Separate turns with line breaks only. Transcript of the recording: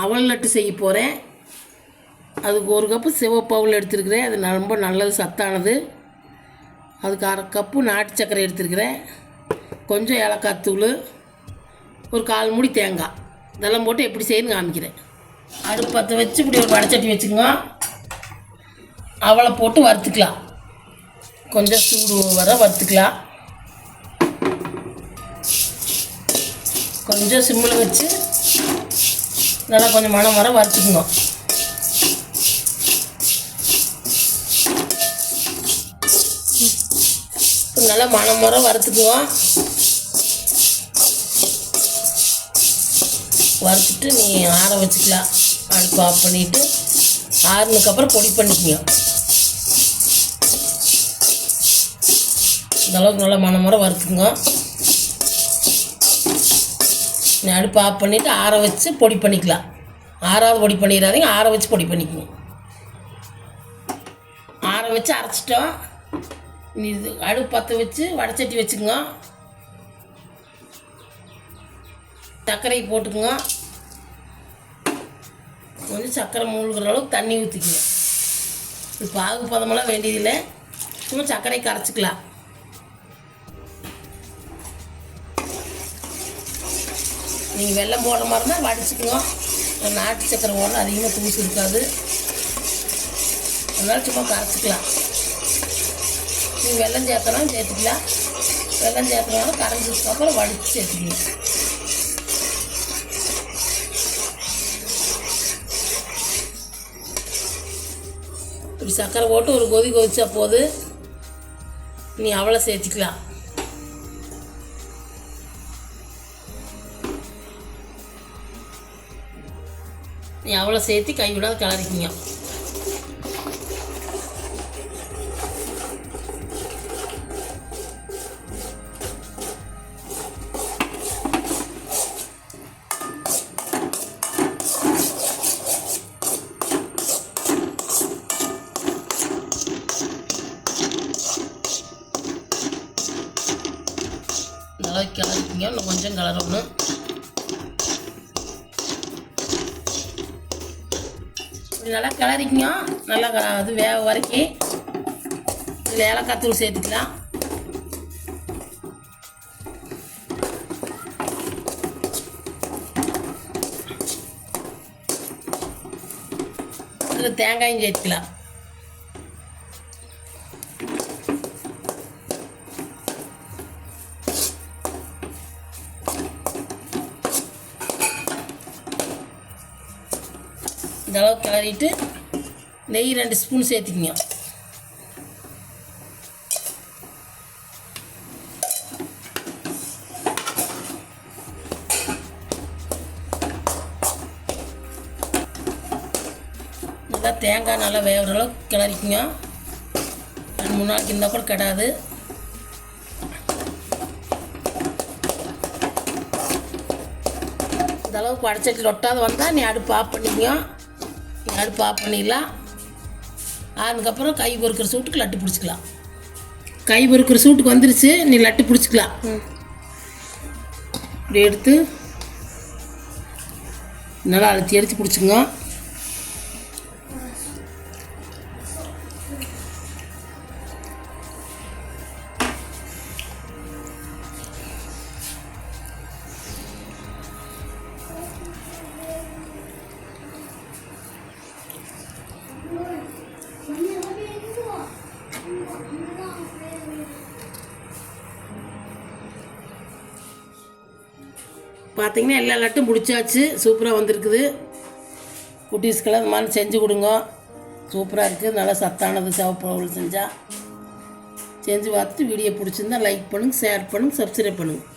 அவல் லட்டு செய்ய போகிறேன். அதுக்கு 1 கப்பு சிவப்பு அவல் எடுத்துருக்கிறேன். அது ரொம்ப நல்லது, சத்தானது. அதுக்கு 1/2 கப்பு நாட்டு சர்க்கரை எடுத்துருக்கிறேன். கொஞ்சம் ஏலக்காய் தூள், ஒரு 1/4 மூடி தேங்காய், இதெல்லாம் போட்டு எப்படி செய்யணும்னு காமிக்கிறேன். அடுப்பு பற்ற வச்சு இப்படி ஒரு வடைச்சட்டி வச்சுக்கோங்க. அவலை போட்டு வறுத்துக்கலாம். கொஞ்சம் சூடு வர வறுத்துக்கலாம். கொஞ்சம் சிம்மில் வச்சு நல்லா கொஞ்சம் மணம் வர வறுத்துக்குங்க. நல்லா மணம் வர வறுத்துக்குவோம். வறுத்துட்டு நீ ஆற வச்சுக்கலாம். அடுப்பு ஆஃப் பண்ணிவிட்டு ஆறுனதுக்கப்புறம் பொடி பண்ணிக்கோங்க. இந்தளவுக்கு நல்லா மணம் வர வறுத்துக்குங்க. நீ அடுப்பு ஆஃப் பண்ணிவிட்டு ஆற வச்சு பொடி பண்ணிக்கலாம். ஆறாவது பொடி பண்ணிடாதீங்க, ஆற வச்சு பொடி பண்ணிக்கணும். ஆற வச்சு அரைச்சிட்டோம். நீ இது அடுப்பு பற்ற வச்சு வடைச்சட்டி வச்சுக்கோங்க. சர்க்கரையை போட்டுக்குங்க. கொஞ்சம் சர்க்கரை மூழ்கிற அளவுக்கு தண்ணி ஊற்றிக்குங்க. இது பாகு பதமெல்லாம் வேண்டியதில்லை, சும்மா சர்க்கரை கரைச்சிக்கலாம். நீங்கள் வெல்லம் போடுற மாதிரி இருந்தால் வடிச்சுக்குங்க. நாட்டு சர்க்கரை போடணும், அதிகமாக தூசு இருக்காது, அதனால் சும்மா கரைச்சிக்கலாம். நீங்கள் வெல்லம் சேர்த்தனாலும் சேர்த்துக்கலாம். வெல்லம் சேர்த்தனாலும் கரைஞ்சதுக்கப்புறம் வடித்து சேர்த்துக்கலாம். இப்படி சர்க்கரை போட்டு ஒரு கொதி கொதிச்சா போது நீ அவலை சேர்த்துக்கலாம். நீ அவலை சேர்த்து கைவிடாத கிளறிக்கிங்க. நல்லா கிளறிக்கிங்க. இன்னும் கொஞ்சம் கிளறணும். இப்படி நல்லா கிளறிக்கிங்க. நல்லா அது வேக வரைக்கும் இதில் ஏலக்காய் தூள் சேர்த்துக்கலாம். இதில் தேங்காயும் சேர்த்துக்கலாம். இந்த அளவுக்கு கிளறிட்டு நெய் 2 ஸ்பூன் சேர்த்துக்கிங்க. நல்லா தேங்காய் நல்லா வேகிற அளவுக்கு கிளறிக்குங்க. 2-3 நாளைக்கு இருந்தால் கூட கெடாது. இந்த அளவுக்கு வடைச்சட்டில் ஒட்டாத வந்தால் நீ அடுப்பு ஆஃப் பண்ணிக்கங்க. நீ அடுப்பு ஆஃப் பண்ணிடலாம். அதுக்கப்புறம் கை பொறுக்கிற சூட்டுக்கு லட்டு பிடிச்சிக்கலாம். கை பொறுக்கிற சூட்டுக்கு வந்துருச்சு, நீ லட்டு பிடிச்சிக்கலாம். இப்படி எடுத்து நல்லா அழுத்தி பிடிச்சிங்க. பார்த்தீங்கன்னா எல்லா லட்டும் பிடிச்சாச்சு. சூப்பராக வந்திருக்குது. குட்டீஸ்க்கெல்லாம் இந்த மாதிரி செஞ்சு கொடுங்க. சூப்பராக இருக்குது, நல்லா சத்தானது. சிவப்பு அவல் செஞ்சால் செஞ்சு பார்த்துட்டு வீடியோ பிடிச்சிருந்தா லைக் பண்ணுங்கள், ஷேர் பண்ணுங்கள், சப்ஸ்கிரைப் பண்ணுங்கள்.